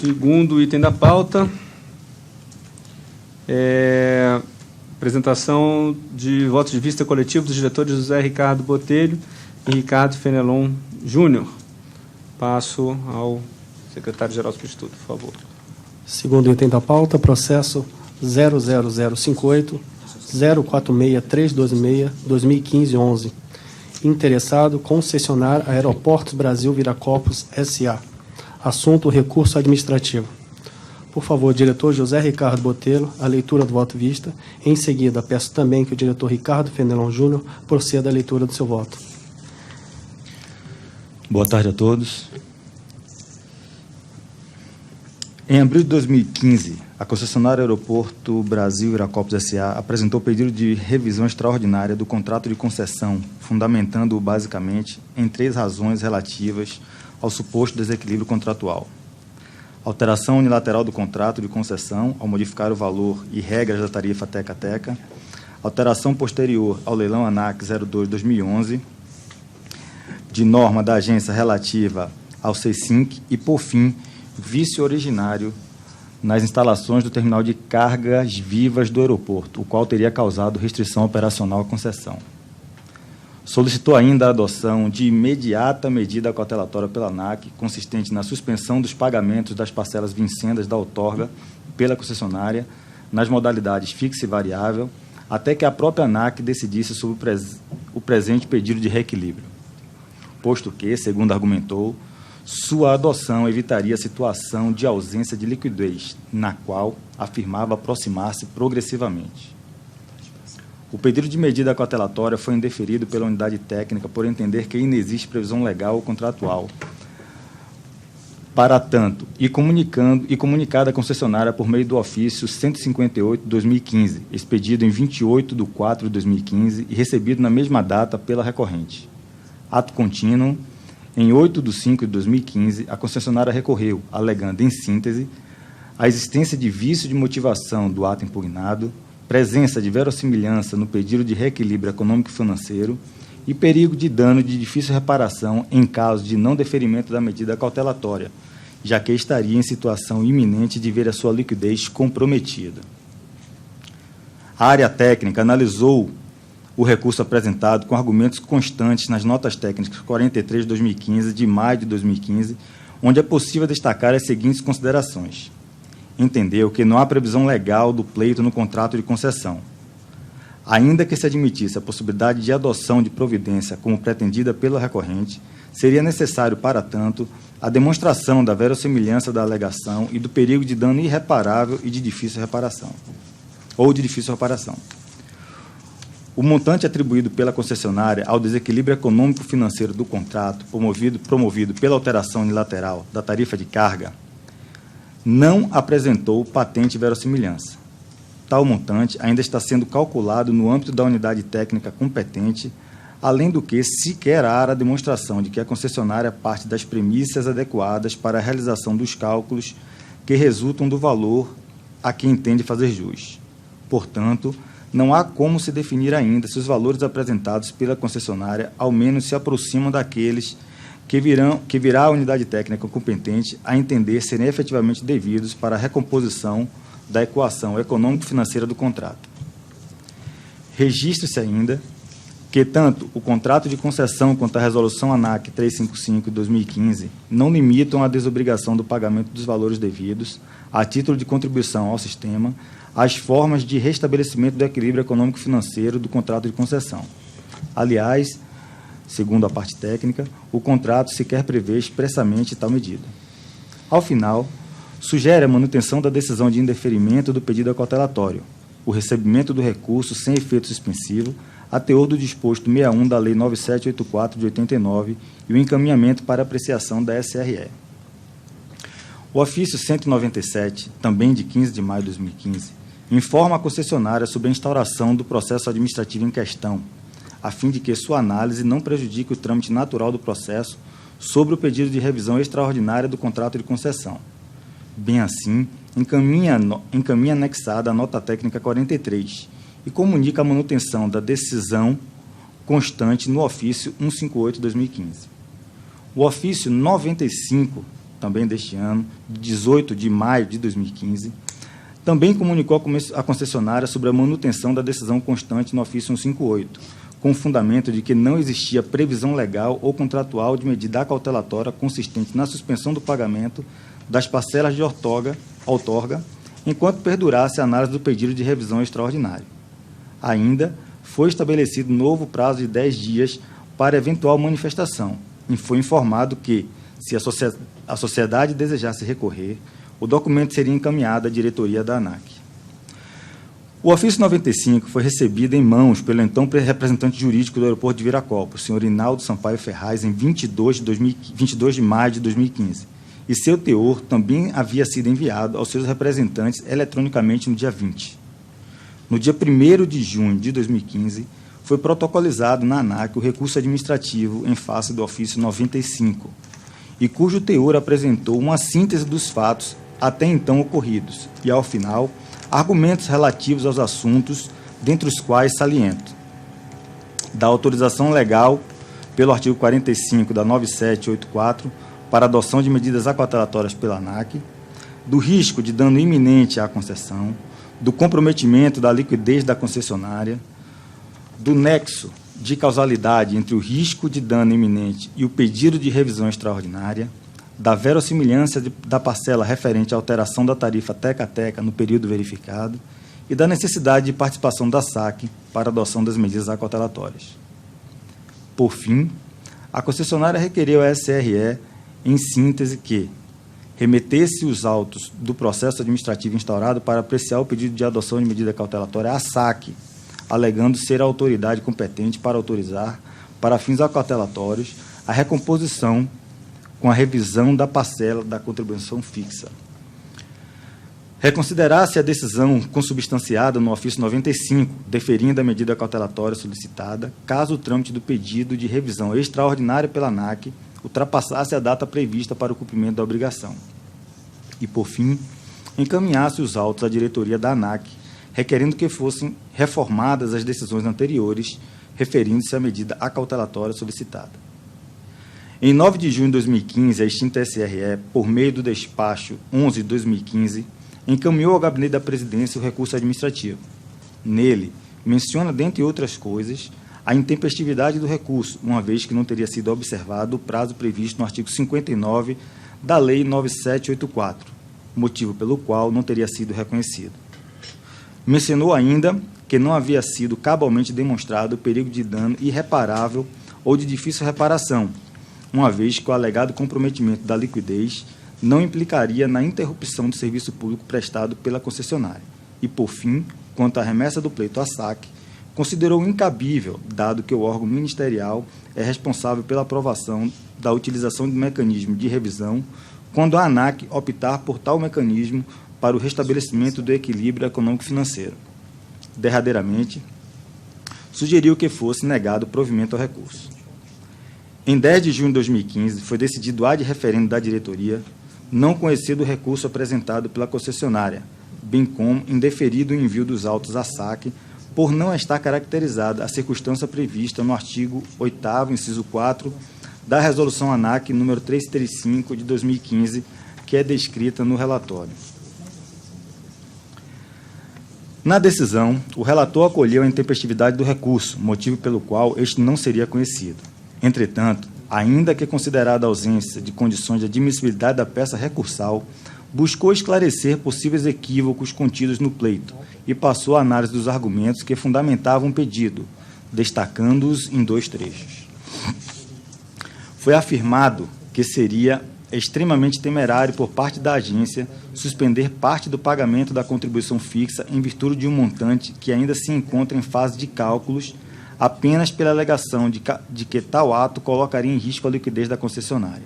Segundo item da pauta, apresentação de votos de vista coletivo dos diretores José Ricardo Botelho e Ricardo Fenelon Júnior. Passo ao secretário-geral do Substituto, por favor. Segundo item da pauta, processo 00058 046326 2015-11. Interessado, concessionária Aeroportos Brasil Viracopos S.A. Assunto, recurso administrativo. Por favor, diretor José Ricardo Botelho, a leitura do voto vista. Em seguida, peço também que o diretor Ricardo Fenelon Júnior proceda à leitura do seu voto. Boa tarde a todos. Em abril de 2015, a concessionária Aeroporto Brasil Viracopos S.A. apresentou pedido de revisão extraordinária do contrato de concessão, fundamentando-o basicamente em 3 razões relativas ao suposto desequilíbrio contratual: alteração unilateral do contrato de concessão ao modificar o valor e regras da tarifa Teca-Teca, alteração posterior ao leilão ANAC 02/2011, de norma da agência relativa ao CESINC e, por fim, vício originário nas instalações do terminal de cargas vivas do aeroporto, o qual teria causado restrição operacional à concessão. Solicitou ainda a adoção de imediata medida cautelatória pela ANAC, consistente na suspensão dos pagamentos das parcelas vincendas da outorga pela concessionária, nas modalidades fixa e variável, até que a própria ANAC decidisse sobre o presente pedido de reequilíbrio, posto que, segundo argumentou, sua adoção evitaria a situação de ausência de liquidez, na qual afirmava aproximar-se progressivamente. O pedido de medida cautelatória foi indeferido pela unidade técnica por entender que inexiste previsão legal ou contratual para tanto, e comunicada à concessionária por meio do ofício 158/2015, expedido em 28/4/2015 e recebido na mesma data pela recorrente. Ato contínuo, em 8/5/2015, a concessionária recorreu, alegando, em síntese, a existência de vício de motivação do ato impugnado, presença de verossimilhança no pedido de reequilíbrio econômico-financeiro e perigo de dano de difícil reparação em caso de não deferimento da medida cautelatória, já que estaria em situação iminente de ver a sua liquidez comprometida. A área técnica analisou o recurso apresentado com argumentos constantes nas notas técnicas 43/2015, de maio de 2015, onde é possível destacar as seguintes considerações. Entendeu que não há previsão legal do pleito no contrato de concessão. Ainda que se admitisse a possibilidade de adoção de providência como pretendida pela recorrente, seria necessário, para tanto, a demonstração da verossimilhança da alegação e do perigo de dano irreparável e de difícil reparação, O montante atribuído pela concessionária ao desequilíbrio econômico-financeiro do contrato, promovido pela alteração unilateral da tarifa de carga, não apresentou patente verossimilhança. Tal montante ainda está sendo calculado no âmbito da unidade técnica competente, além do que sequer há a demonstração de que a concessionária parte das premissas adequadas para a realização dos cálculos que resultam do valor a que entende fazer jus. Portanto, não há como se definir ainda se os valores apresentados pela concessionária ao menos se aproximam daqueles que virá a unidade técnica competente a entender serem efetivamente devidos para a recomposição da equação econômico-financeira do contrato. Registre-se ainda que tanto o contrato de concessão quanto a resolução ANAC 355/2015 não limitam a desobrigação do pagamento dos valores devidos, a título de contribuição ao sistema, às formas de restabelecimento do equilíbrio econômico-financeiro do contrato de concessão. Aliás, segundo a parte técnica, o contrato sequer prevê expressamente tal medida. Ao final, sugere a manutenção da decisão de indeferimento do pedido cautelatório, o recebimento do recurso sem efeito suspensivo, a teor do disposto 61 da Lei 9784 de 89 e o encaminhamento para apreciação da SRE. O ofício 197, também de 15 de maio de 2015, informa a concessionária sobre a instauração do processo administrativo em questão, a fim de que sua análise não prejudique o trâmite natural do processo sobre o pedido de revisão extraordinária do contrato de concessão. Bem assim, encaminha anexada a nota técnica 43 e comunica a manutenção da decisão constante no ofício 158/2015. O ofício 95 também deste ano, de 18 de maio de 2015, também comunicou à concessionária sobre a manutenção da decisão constante no ofício 158, com o fundamento de que não existia previsão legal ou contratual de medida acautelatória consistente na suspensão do pagamento das parcelas de outorga, enquanto perdurasse a análise do pedido de revisão extraordinária. Ainda foi estabelecido novo prazo de 10 dias para eventual manifestação, e foi informado que, se a sociedade desejasse recorrer, o documento seria encaminhado à diretoria da ANAC. O ofício 95 foi recebido em mãos pelo então representante jurídico do aeroporto de Viracopos, senhor Inaldo Sampaio Ferraz, em 22 de maio de 2015, e seu teor também havia sido enviado aos seus representantes eletronicamente no dia 20. No dia 1º de junho de 2015, foi protocolizado na ANAC o recurso administrativo em face do ofício 95, e cujo teor apresentou uma síntese dos fatos até então ocorridos, e, ao final, argumentos relativos aos assuntos, dentre os quais saliento: da autorização legal, pelo artigo 45 da 9784, para adoção de medidas acautelatórias pela ANAC, do risco de dano iminente à concessão, do comprometimento da liquidez da concessionária, do nexo de causalidade entre o risco de dano iminente e o pedido de revisão extraordinária, da verossimilhança da parcela referente à alteração da tarifa teca-teca no período verificado e da necessidade de participação da SAC para a adoção das medidas acautelatórias. Por fim, a concessionária requeriu à SRE, em síntese, que remetesse os autos do processo administrativo instaurado para apreciar o pedido de adoção de medida cautelatória à SAC, alegando ser a autoridade competente para autorizar, para fins acautelatórios, a recomposição com a revisão da parcela da contribuição fixa. Reconsiderasse a decisão consubstanciada no ofício 95, deferindo a medida cautelatória solicitada, caso o trâmite do pedido de revisão extraordinária pela ANAC ultrapassasse a data prevista para o cumprimento da obrigação. E, por fim, encaminhasse os autos à diretoria da ANAC, requerendo que fossem reformadas as decisões anteriores, referindo-se à medida acautelatória solicitada. Em 9 de junho de 2015, a extinta SRE, por meio do despacho 11 de 2015, encaminhou ao gabinete da presidência o recurso administrativo. Nele, menciona, dentre outras coisas, a intempestividade do recurso, uma vez que não teria sido observado o prazo previsto no artigo 59 da Lei 9784, motivo pelo qual não teria sido reconhecido. Mencionou ainda que não havia sido cabalmente demonstrado o perigo de dano irreparável ou de difícil reparação, uma vez que o alegado comprometimento da liquidez não implicaria na interrupção do serviço público prestado pela concessionária. E, por fim, quanto à remessa do pleito à SAC, considerou incabível, dado que o órgão ministerial é responsável pela aprovação da utilização do mecanismo de revisão, quando a ANAC optar por tal mecanismo para o restabelecimento do equilíbrio econômico-financeiro. Derradeiramente, sugeriu que fosse negado o provimento ao recurso. Em 10 de junho de 2015, foi decidido ad referendo da diretoria não conhecer o recurso apresentado pela concessionária, bem como indeferido o envio dos autos à SAC, por não estar caracterizada a circunstância prevista no artigo 8º, inciso 4, da Resolução ANAC número 335 de 2015, que é descrita no relatório. Na decisão, o relator acolheu a intempestividade do recurso, motivo pelo qual este não seria conhecido. Entretanto, ainda que considerada a ausência de condições de admissibilidade da peça recursal, buscou esclarecer possíveis equívocos contidos no pleito e passou a análise dos argumentos que fundamentavam o pedido, destacando-os em 2 trechos. Foi afirmado que seria extremamente temerário por parte da agência suspender parte do pagamento da contribuição fixa em virtude de um montante que ainda se encontra em fase de cálculos, apenas pela alegação de que tal ato colocaria em risco a liquidez da concessionária.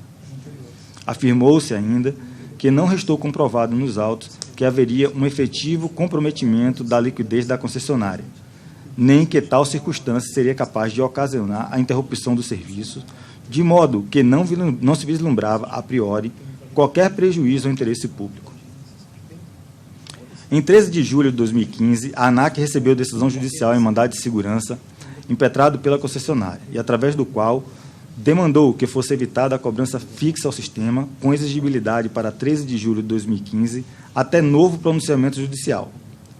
Afirmou-se ainda que não restou comprovado nos autos que haveria um efetivo comprometimento da liquidez da concessionária, nem que tal circunstância seria capaz de ocasionar a interrupção do serviço, de modo que não se vislumbrava, a priori, qualquer prejuízo ao interesse público. Em 13 de julho de 2015, a ANAC recebeu decisão judicial em mandado de segurança impetrado pela concessionária, e através do qual demandou que fosse evitada a cobrança fixa ao sistema, com exigibilidade para 13 de julho de 2015, até novo pronunciamento judicial.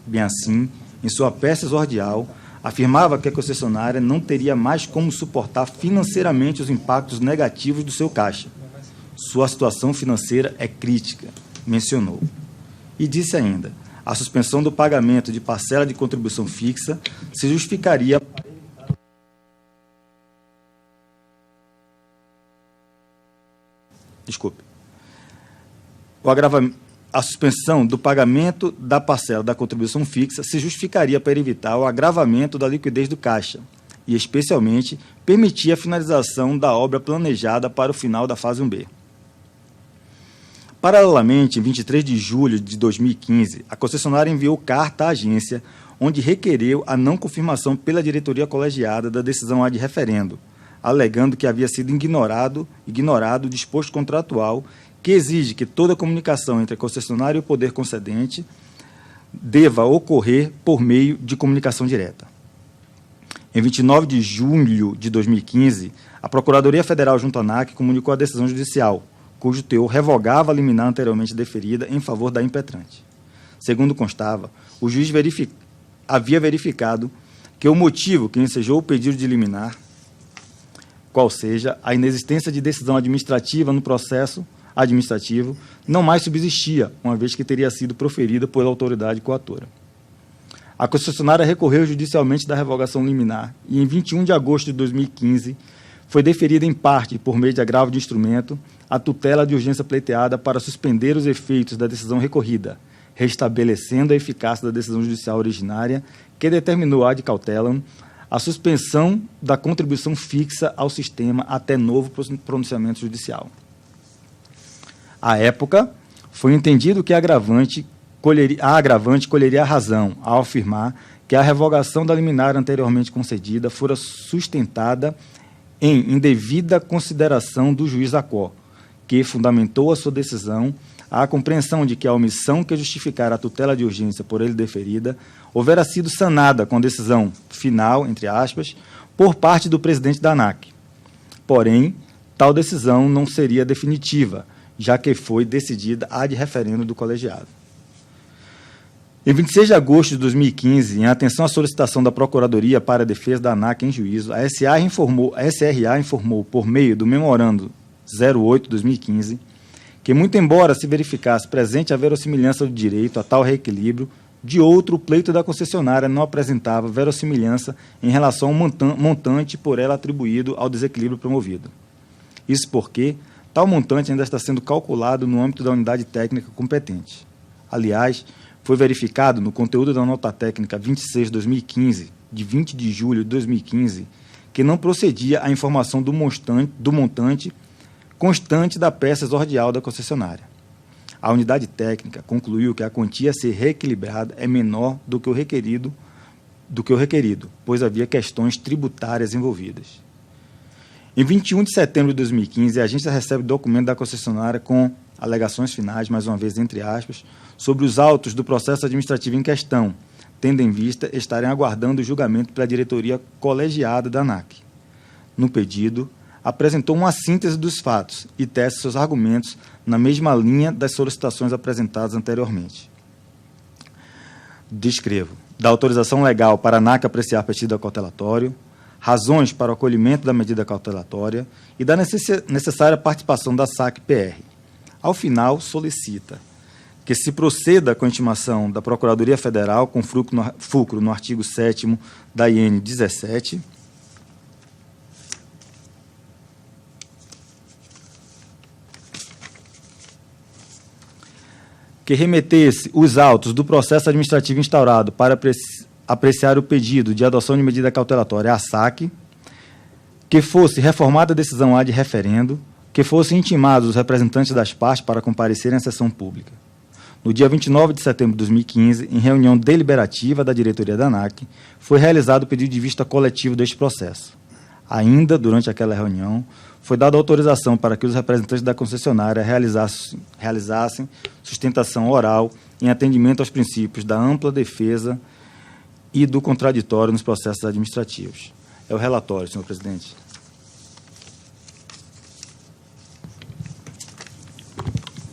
Bem assim, em sua peça exordial, afirmava que a concessionária não teria mais como suportar financeiramente os impactos negativos do seu caixa. Sua situação financeira é crítica, mencionou. E disse ainda, a suspensão do pagamento de parcela de contribuição fixa se justificaria A suspensão do pagamento da parcela da contribuição fixa se justificaria para evitar o agravamento da liquidez do caixa e, especialmente, permitir a finalização da obra planejada para o final da fase 1B. Paralelamente, em 23 de julho de 2015, a concessionária enviou carta à agência onde requereu a não confirmação pela diretoria colegiada da decisão ad referendo, alegando que havia sido ignorado o disposto contratual que exige que toda comunicação entre a concessionária e o poder concedente deva ocorrer por meio de comunicação direta. Em 29 de julho de 2015, a Procuradoria Federal junto à ANAC comunicou a decisão judicial, cujo teor revogava a liminar anteriormente deferida em favor da impetrante. Segundo constava, o juiz havia verificado que o motivo que ensejou o pedido de liminar, qual seja a inexistência de decisão administrativa no processo administrativo, não mais subsistia, uma vez que teria sido proferida pela autoridade coatora. A concessionária recorreu judicialmente da revogação liminar e, em 21 de agosto de 2015, foi deferida em parte, por meio de agravo de instrumento, a tutela de urgência pleiteada para suspender os efeitos da decisão recorrida, restabelecendo a eficácia da decisão judicial originária, que determinou ad cautelam a suspensão da contribuição fixa ao sistema até novo pronunciamento judicial. À época, foi entendido que a agravante colheria a razão ao afirmar que a revogação da liminar anteriormente concedida fora sustentada em indevida consideração do juiz da quo, que fundamentou a sua decisão à compreensão de que a omissão que justificara a tutela de urgência por ele deferida houvera sido sanada com a decisão final, entre aspas, por parte do presidente da ANAC. Porém, tal decisão não seria definitiva, já que foi decidida ad referendo do colegiado. Em 26 de agosto de 2015, em atenção à solicitação da Procuradoria para a Defesa da ANAC em juízo, a SRA informou, por meio do memorando 08/2015, que, muito embora se verificasse presente a verossimilhança do direito a tal reequilíbrio, de outro, o pleito da concessionária não apresentava verossimilhança em relação ao montante por ela atribuído ao desequilíbrio promovido. Isso porque tal montante ainda está sendo calculado no âmbito da unidade técnica competente. Aliás, foi verificado no conteúdo da nota técnica 26/2015, de 20 de julho de 2015, que não procedia a informação do montante constante da peça exordial da concessionária. A unidade técnica concluiu que a quantia a ser reequilibrada é menor do que o requerido, pois havia questões tributárias envolvidas. Em 21 de setembro de 2015, a agência recebe documento da concessionária com alegações finais, mais uma vez entre aspas, sobre os autos do processo administrativo em questão, tendo em vista estarem aguardando o julgamento pela diretoria colegiada da ANAC. No pedido, apresentou uma síntese dos fatos e tece seus argumentos na mesma linha das solicitações apresentadas anteriormente. Descrevo. Da autorização legal para a ANAC apreciar pedido cautelatório, razões para o acolhimento da medida cautelatória e da necessária participação da SAC-PR. Ao final, solicita que se proceda com a intimação da Procuradoria Federal com fulcro no artigo 7º da IN 17, que remetesse os autos do processo administrativo instaurado para apreciar o pedido de adoção de medida cautelatória à SAC, que fosse reformada a decisão ad referendo, que fossem intimados os representantes das partes para comparecerem à sessão pública. No dia 29 de setembro de 2015, em reunião deliberativa da diretoria da ANAC, foi realizado o pedido de vista coletivo deste processo. Ainda, durante aquela reunião, foi dada autorização para que os representantes da concessionária realizassem sustentação oral em atendimento aos princípios da ampla defesa e do contraditório nos processos administrativos. É o relatório, senhor presidente.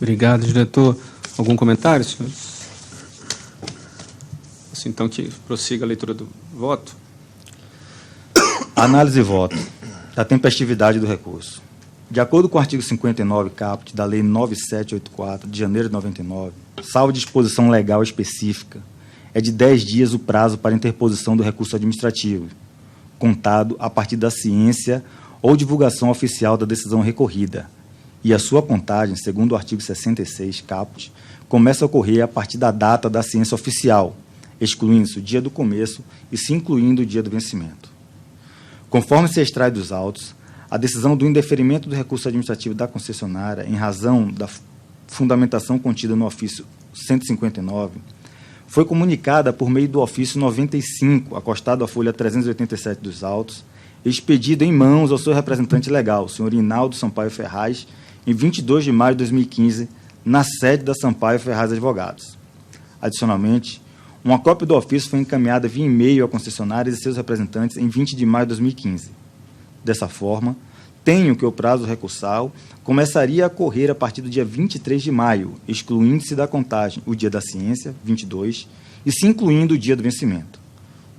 Obrigado, diretor. Algum comentário, senhores? Assim, então, que prossiga a leitura do voto. Análise e voto da tempestividade do recurso. De acordo com o artigo 59, caput, da Lei 9784, de janeiro de 99, salvo disposição legal específica, é de 10 dias o prazo para interposição do recurso administrativo, contado a partir da ciência ou divulgação oficial da decisão recorrida, e a sua contagem, segundo o artigo 66, caput, começa a ocorrer a partir da data da ciência oficial, excluindo-se o dia do começo e se incluindo o dia do vencimento. Conforme se extrai dos autos, a decisão do indeferimento do recurso administrativo da concessionária, em razão da fundamentação contida no ofício 159, foi comunicada por meio do ofício 95, acostado à folha 387 dos autos, expedido em mãos ao seu representante legal, o senhor Inaldo Sampaio Ferraz, em 22 de maio de 2015, na sede da Sampaio Ferraz Advogados. Adicionalmente, uma cópia do ofício foi encaminhada via e-mail à concessionária e seus representantes em 20 de maio de 2015. Dessa forma, tenho que o prazo recursal começaria a correr a partir do dia 23 de maio, excluindo-se da contagem o dia da ciência, 22, e se incluindo o dia do vencimento.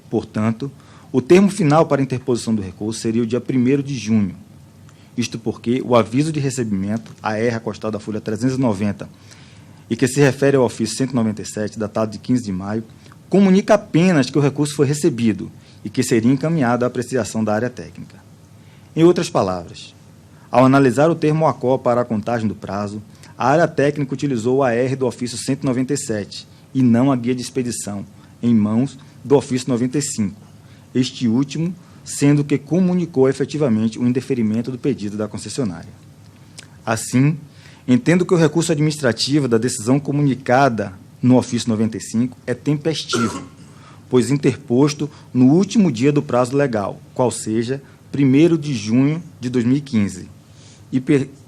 Portanto, o termo final para a interposição do recurso seria o dia 1º de junho. Isto porque o aviso de recebimento, AR acostado à folha 390, e que se refere ao ofício 197, datado de 15 de maio, comunica apenas que o recurso foi recebido e que seria encaminhado à apreciação da área técnica. Em outras palavras, ao analisar o termo ACO para a contagem do prazo, a área técnica utilizou o AR do ofício 197 e não a guia de expedição, em mãos do ofício 95, este último sendo que comunicou efetivamente o indeferimento do pedido da concessionária. Assim, entendo que o recurso administrativo da decisão comunicada no ofício 95 é tempestivo, pois interposto no último dia do prazo legal, qual seja 1º de junho de 2015,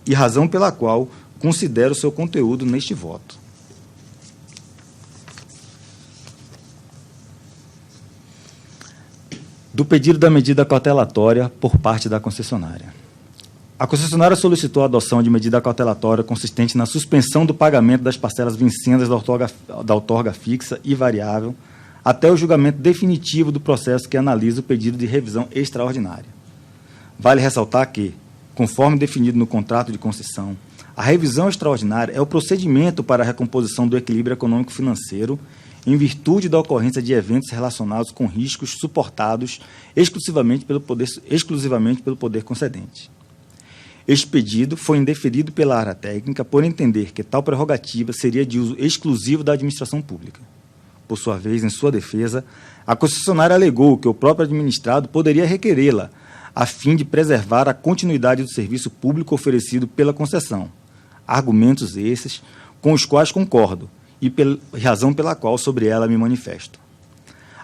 e razão pela qual considero seu conteúdo neste voto. Do pedido da medida cautelatória por parte da concessionária. A concessionária solicitou a adoção de medida cautelatória consistente na suspensão do pagamento das parcelas vincendas da outorga fixa e variável até o julgamento definitivo do processo que analisa o pedido de revisão extraordinária. Vale ressaltar que, conforme definido no contrato de concessão, a revisão extraordinária é o procedimento para a recomposição do equilíbrio econômico-financeiro em virtude da ocorrência de eventos relacionados com riscos suportados exclusivamente pelo poder concedente. Este pedido foi indeferido pela área técnica por entender que tal prerrogativa seria de uso exclusivo da administração pública. Por sua vez, em sua defesa, a concessionária alegou que o próprio administrado poderia requerê-la, a fim de preservar a continuidade do serviço público oferecido pela concessão. Argumentos esses com os quais concordo, e razão pela qual sobre ela me manifesto.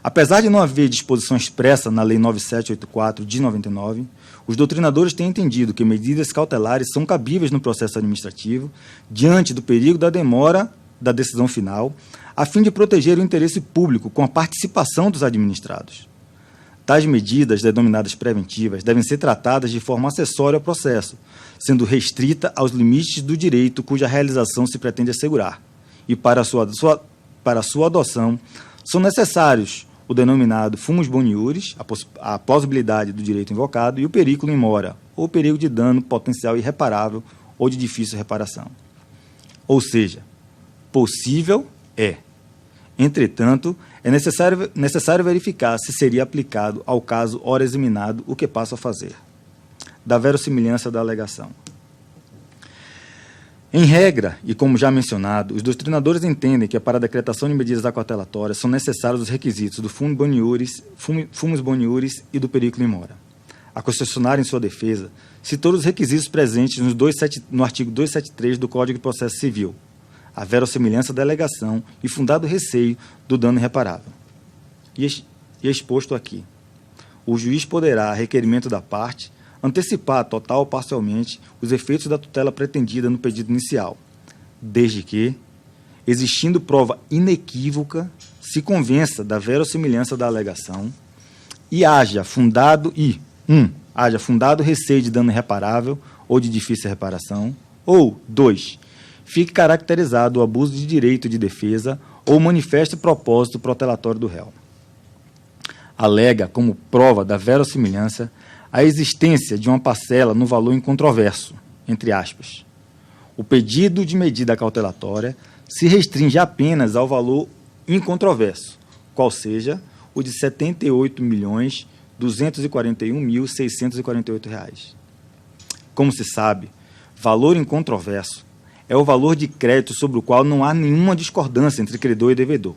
Apesar de não haver disposição expressa na Lei 9784 de 99, os doutrinadores têm entendido que medidas cautelares são cabíveis no processo administrativo diante do perigo da demora da decisão final, a fim de proteger o interesse público com a participação dos administrados. Tais medidas, denominadas preventivas, devem ser tratadas de forma acessória ao processo, sendo restrita aos limites do direito cuja realização se pretende assegurar. E para a sua adoção, são necessários o denominado fumus boniuris, a plausibilidade do direito invocado, e o periculum in mora, ou o perigo de dano potencial irreparável ou de difícil reparação. Ou seja, possível é. Entretanto, é necessário verificar se seria aplicado ao caso ora examinado o que passo a fazer. Da verossimilhança da alegação. Em regra, e como já mencionado, os doutrinadores entendem que para a decretação de medidas acautelatórias são necessários os requisitos do fumus boniuris e do periculum in mora. A concessionária, em sua defesa, citou os requisitos presentes no artigo 273 do Código de Processo Civil, a verossimilhança da alegação e fundado receio do dano irreparável. E exposto aqui, o juiz poderá, a requerimento da parte, antecipar total ou parcialmente os efeitos da tutela pretendida no pedido inicial, desde que, existindo prova inequívoca, se convença da verossimilhança da alegação e haja fundado receio de dano irreparável ou de difícil reparação, ou 2, fique caracterizado o abuso de direito de defesa ou manifeste propósito protelatório do réu. Alega, como prova da verossimilhança, a existência de uma parcela no valor incontroverso, entre aspas. O pedido de medida cautelatória se restringe apenas ao valor incontroverso, qual seja o de R$ 78.241.648. Como se sabe, valor incontroverso é o valor de crédito sobre o qual não há nenhuma discordância entre credor e devedor,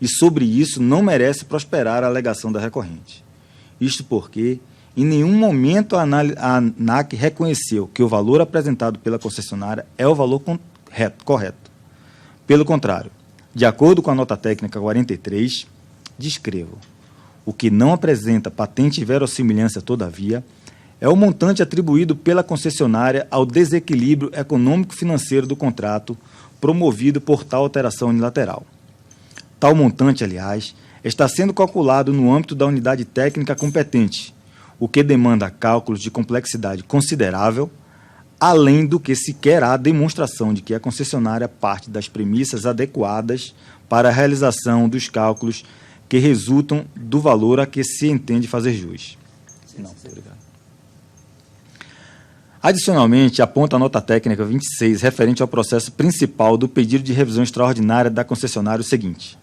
e sobre isso não merece prosperar a alegação da recorrente. Isto porque, em nenhum momento a ANAC reconheceu que o valor apresentado pela concessionária é o valor correto. Pelo contrário, de acordo com a nota técnica 43, descrevo: o que não apresenta patente verossimilhança, todavia, é o montante atribuído pela concessionária ao desequilíbrio econômico-financeiro do contrato promovido por tal alteração unilateral. Tal montante, aliás, está sendo calculado no âmbito da unidade técnica competente, o que demanda cálculos de complexidade considerável, além do que sequer há demonstração de que a concessionária parte das premissas adequadas para a realização dos cálculos que resultam do valor a que se entende fazer jus. Não, obrigado. Adicionalmente, aponta a nota técnica 26, referente ao processo principal do pedido de revisão extraordinária da concessionária, o seguinte: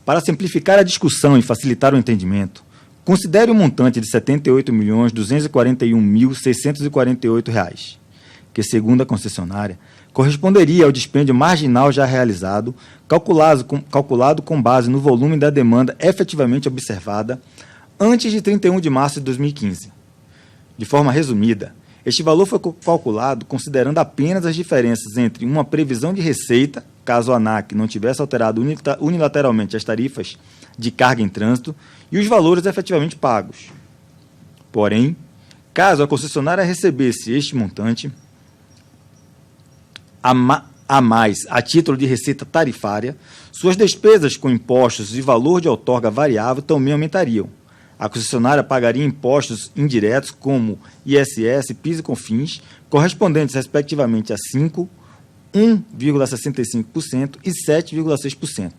para simplificar a discussão e facilitar o entendimento, considere o montante de R$ 78.241.648, que, segundo a concessionária, corresponderia ao dispêndio marginal já realizado, calculado com base no volume da demanda efetivamente observada antes de 31 de março de 2015. De forma resumida, este valor foi calculado considerando apenas as diferenças entre uma previsão de receita, caso a ANAC não tivesse alterado unilateralmente as tarifas de carga em trânsito, e os valores efetivamente pagos. Porém, caso a concessionária recebesse este montante a mais a título de receita tarifária, suas despesas com impostos e valor de outorga variável também aumentariam. A concessionária pagaria impostos indiretos como ISS, PIS e COFINS, correspondentes respectivamente a 5%, 1,65% e 7,6%.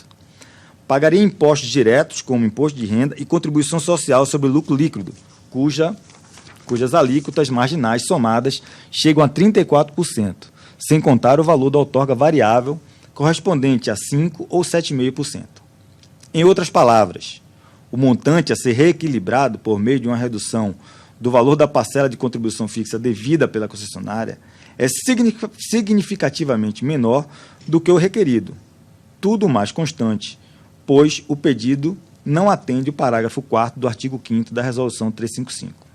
Pagaria impostos diretos, como imposto de renda e contribuição social sobre lucro líquido, cujas alíquotas marginais somadas chegam a 34%, sem contar o valor da outorga variável, correspondente a 5% ou 7,5%. Em outras palavras, o montante a ser reequilibrado por meio de uma redução do valor da parcela de contribuição fixa devida pela concessionária é significativamente menor do que o requerido, tudo mais constante, pois o pedido não atende o parágrafo 4º do artigo 5º da Resolução 355.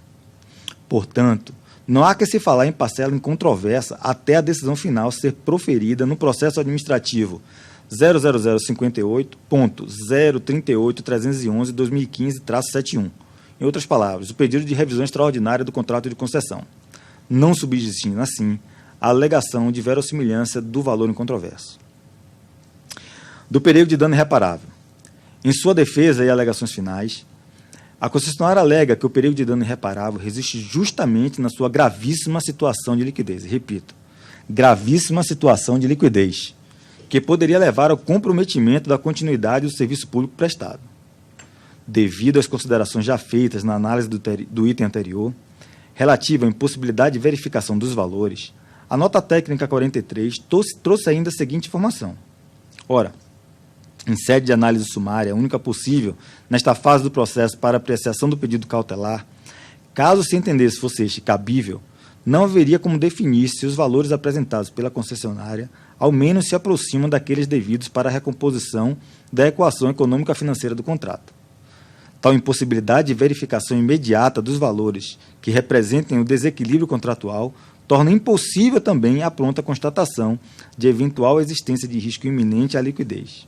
Portanto, não há que se falar em parcela incontroversa até a decisão final ser proferida no processo administrativo 00058.038.311/2015-71. Em outras palavras, o pedido de revisão extraordinária do contrato de concessão, não subsistindo, assim, a alegação de verossimilhança do valor incontroverso. Do perigo de dano irreparável. Em sua defesa e alegações finais, a concessionária alega que o perigo de dano irreparável resiste justamente na sua gravíssima situação de liquidez. Repito, gravíssima situação de liquidez, que poderia levar ao comprometimento da continuidade do serviço público prestado. Devido às considerações já feitas na análise do item anterior, relativa à impossibilidade de verificação dos valores, a nota técnica 43 trouxe ainda a seguinte informação. Ora, em sede de análise sumária, única possível nesta fase do processo para apreciação do pedido cautelar, caso se entendesse fosse este cabível, não haveria como definir se os valores apresentados pela concessionária ao menos se aproximam daqueles devidos para a recomposição da equação econômica financeira do contrato. Tal impossibilidade de verificação imediata dos valores que representem o desequilíbrio contratual torna impossível também a pronta constatação de eventual existência de risco iminente à liquidez.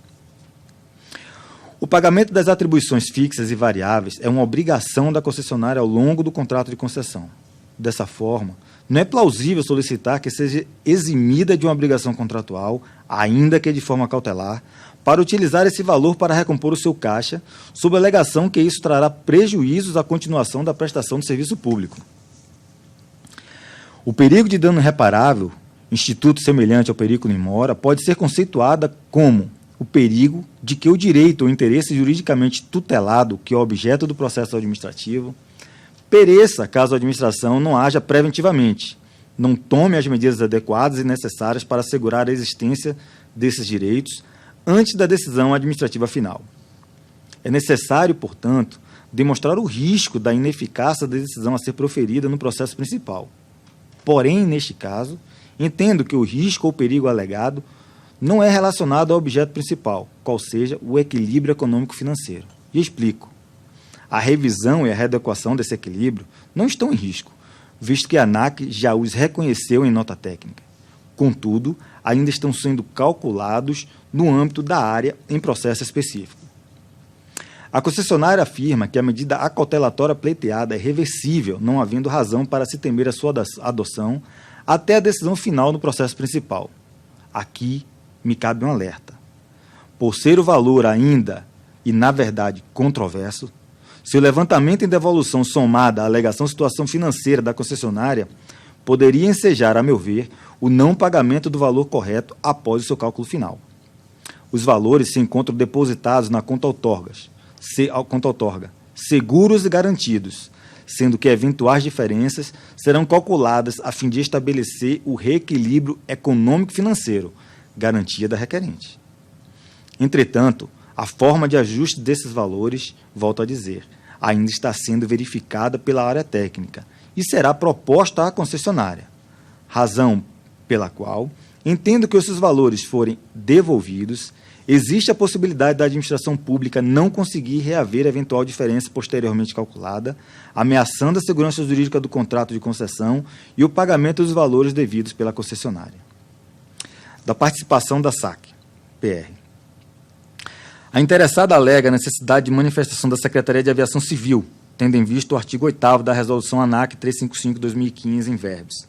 O pagamento das atribuições fixas e variáveis é uma obrigação da concessionária ao longo do contrato de concessão. Dessa forma, não é plausível solicitar que seja eximida de uma obrigação contratual, ainda que de forma cautelar, para utilizar esse valor para recompor o seu caixa, sob a alegação que isso trará prejuízos à continuação da prestação do serviço público. O perigo de dano irreparável instituto semelhante ao periculum in mora, pode ser conceituada como o perigo de que o direito ou interesse juridicamente tutelado, que é o objeto do processo administrativo, pereça caso a administração não haja preventivamente, não tome as medidas adequadas e necessárias para assegurar a existência desses direitos antes da decisão administrativa final. É necessário, portanto, demonstrar o risco da ineficácia da decisão a ser proferida no processo principal. Porém, neste caso, entendo que o risco ou perigo alegado não é relacionado ao objeto principal, qual seja o equilíbrio econômico-financeiro. E explico. A revisão e a readequação desse equilíbrio não estão em risco, visto que a ANAC já os reconheceu em nota técnica. Contudo, ainda estão sendo calculados no âmbito da área em processo específico. A concessionária afirma que a medida acautelatória pleiteada é reversível, não havendo razão para se temer a sua adoção até a decisão final no processo principal. Aqui me cabe um alerta. Por ser o valor ainda, e na verdade controverso, se o levantamento em devolução somada à alegação situação financeira da concessionária poderia ensejar, a meu ver, o não pagamento do valor correto após o seu cálculo final. Os valores se encontram depositados na conta outorga, seguros e garantidos, sendo que eventuais diferenças serão calculadas a fim de estabelecer o reequilíbrio econômico-financeiro, garantia da requerente. Entretanto, a forma de ajuste desses valores, volto a dizer, ainda está sendo verificada pela área técnica e será proposta à concessionária, razão pela qual entendo que, se os valores forem devolvidos, existe a possibilidade da administração pública não conseguir reaver eventual diferença posteriormente calculada, ameaçando a segurança jurídica do contrato de concessão e o pagamento dos valores devidos pela concessionária. Da participação da SAC, PR. A interessada alega a necessidade de manifestação da Secretaria de Aviação Civil, tendo em vista o artigo 8º da Resolução ANAC 355/2015 em verbis.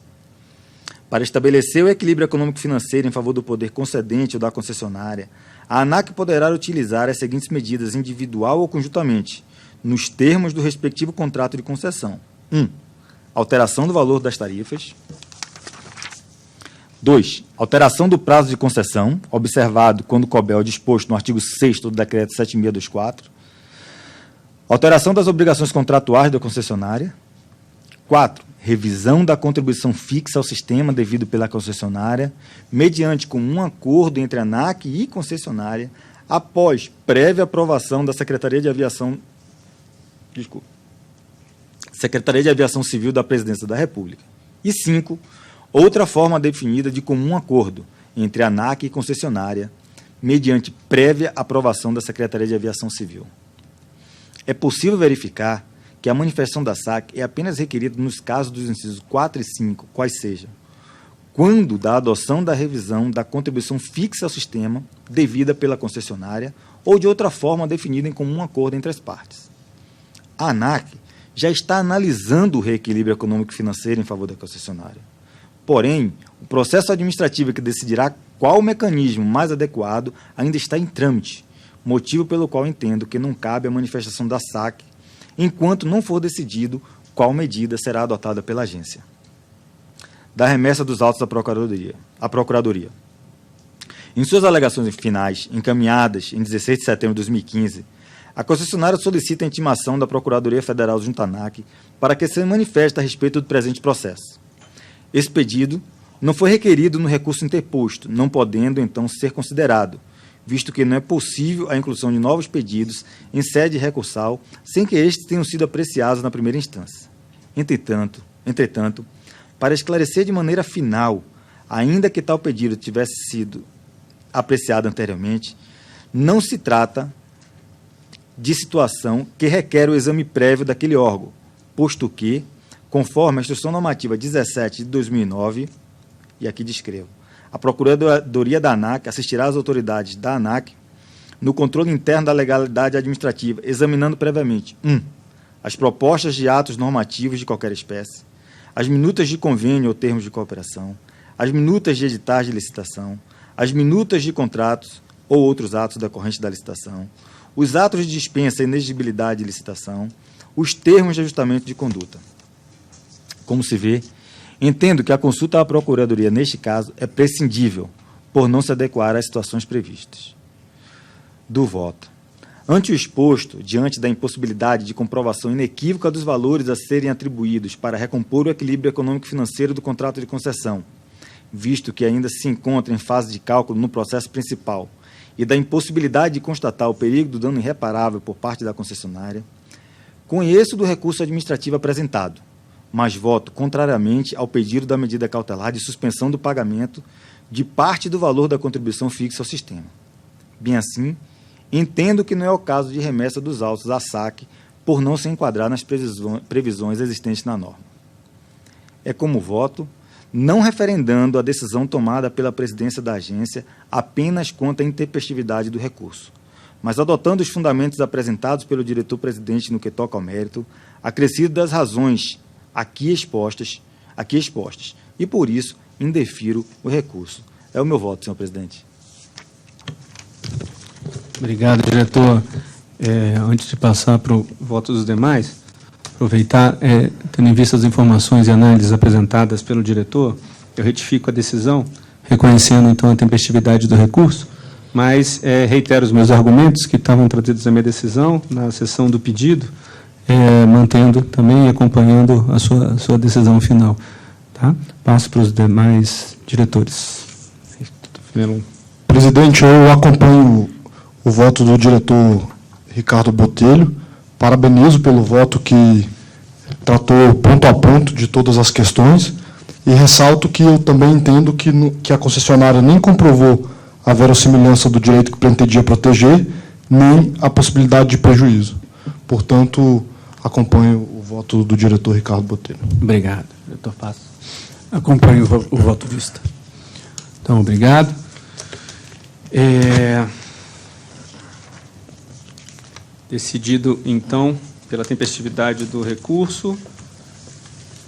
Para estabelecer o equilíbrio econômico-financeiro em favor do poder concedente ou da concessionária, a ANAC poderá utilizar as seguintes medidas individual ou conjuntamente, nos termos do respectivo contrato de concessão. 1. Alteração do valor das tarifas. 2. Alteração do prazo de concessão, observado quando couber o disposto no artigo 6º do Decreto 7624. Alteração das obrigações contratuais da concessionária. 4. Revisão da contribuição fixa ao sistema devido pela concessionária, mediante comum acordo entre a ANAC e concessionária, após prévia aprovação da Secretaria de Aviação Civil da Presidência da República. E 5. Outra forma definida de comum acordo entre a ANAC e concessionária, mediante prévia aprovação da Secretaria de Aviação Civil. É possível verificar que a manifestação da SAC é apenas requerida nos casos dos incisos 4 e 5, quais sejam: quando da adoção da revisão da contribuição fixa ao sistema, devida pela concessionária, ou de outra forma definida em comum acordo entre as partes. A ANAC já está analisando o reequilíbrio econômico-financeiro em favor da concessionária. Porém, o processo administrativo que decidirá qual o mecanismo mais adequado ainda está em trâmite, motivo pelo qual entendo que não cabe a manifestação da SAC, enquanto não for decidido qual medida será adotada pela agência. Da remessa dos autos à Procuradoria. Em suas alegações finais, encaminhadas em 16 de setembro de 2015, a concessionária solicita a intimação da Procuradoria Federal junto à ANAC para que se manifeste a respeito do presente processo. Esse pedido não foi requerido no recurso interposto, não podendo, então, ser considerado, visto que não é possível a inclusão de novos pedidos em sede recursal sem que estes tenham sido apreciados na primeira instância. Entretanto, para esclarecer de maneira final, ainda que tal pedido tivesse sido apreciado anteriormente, não se trata de situação que requer o exame prévio daquele órgão, posto que, conforme a Instrução Normativa 17 de 2009, e aqui descrevo, a Procuradoria da ANAC assistirá às autoridades da ANAC no controle interno da legalidade administrativa, examinando previamente 1. As propostas de atos normativos de qualquer espécie, as minutas de convênio ou termos de cooperação, as minutas de editais de licitação, as minutas de contratos ou outros atos decorrentes da licitação, os atos de dispensa e inexigibilidade de licitação, os termos de ajustamento de conduta. Como se vê, Entendo que a consulta à Procuradoria, neste caso, é prescindível, por não se adequar às situações previstas. Do voto. Ante o exposto, diante da impossibilidade de comprovação inequívoca dos valores a serem atribuídos para recompor o equilíbrio econômico-financeiro do contrato de concessão, visto que ainda se encontra em fase de cálculo no processo principal, e da impossibilidade de constatar o perigo do dano irreparável por parte da concessionária, conheço do recurso administrativo apresentado, mas voto contrariamente ao pedido da medida cautelar de suspensão do pagamento de parte do valor da contribuição fixa ao sistema. Bem assim, entendo que não é o caso de remessa dos autos a saque por não se enquadrar nas previsões existentes na norma. É como voto, não referendando a decisão tomada pela presidência da agência apenas quanto à intempestividade do recurso, mas adotando os fundamentos apresentados pelo diretor-presidente no que toca ao mérito, acrescido das razões aqui expostas, e por isso indefiro o recurso. É o meu voto, senhor presidente. Obrigado, diretor. Antes de passar para o voto dos demais, aproveitar, tendo em vista as informações e análises apresentadas pelo diretor, eu retifico a decisão, reconhecendo, então, a tempestividade do recurso, mas reitero os meus argumentos que estavam trazidos na minha decisão, na sessão do pedido, mantendo também e acompanhando a sua decisão final. Tá? Passo para os demais diretores. Presidente, eu acompanho o voto do diretor Ricardo Botelho, parabenizo pelo voto que tratou ponto a ponto de todas as questões e ressalto que eu também entendo que a concessionária nem comprovou a verossimilhança do direito que pretendia proteger, nem a possibilidade de prejuízo. Portanto, acompanho o voto do diretor Ricardo Botelho. Obrigado. Diretor Passo. Acompanho o voto visto. Então, obrigado. Decidido, então, pela tempestividade do recurso,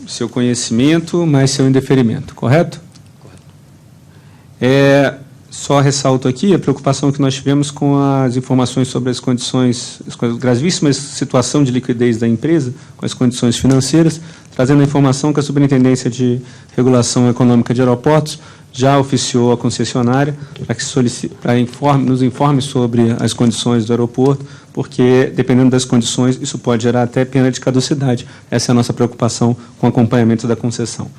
seu conhecimento, mais seu indeferimento, correto? Correto. Só ressalto aqui a preocupação que nós tivemos com as informações sobre as condições, as gravíssimas situação de liquidez da empresa, com as condições financeiras, trazendo a informação que a Superintendência de Regulação Econômica de Aeroportos já oficiou a concessionária para que nos informe sobre as condições do aeroporto, porque, dependendo das condições, isso pode gerar até pena de caducidade. Essa é a nossa preocupação com o acompanhamento da concessão.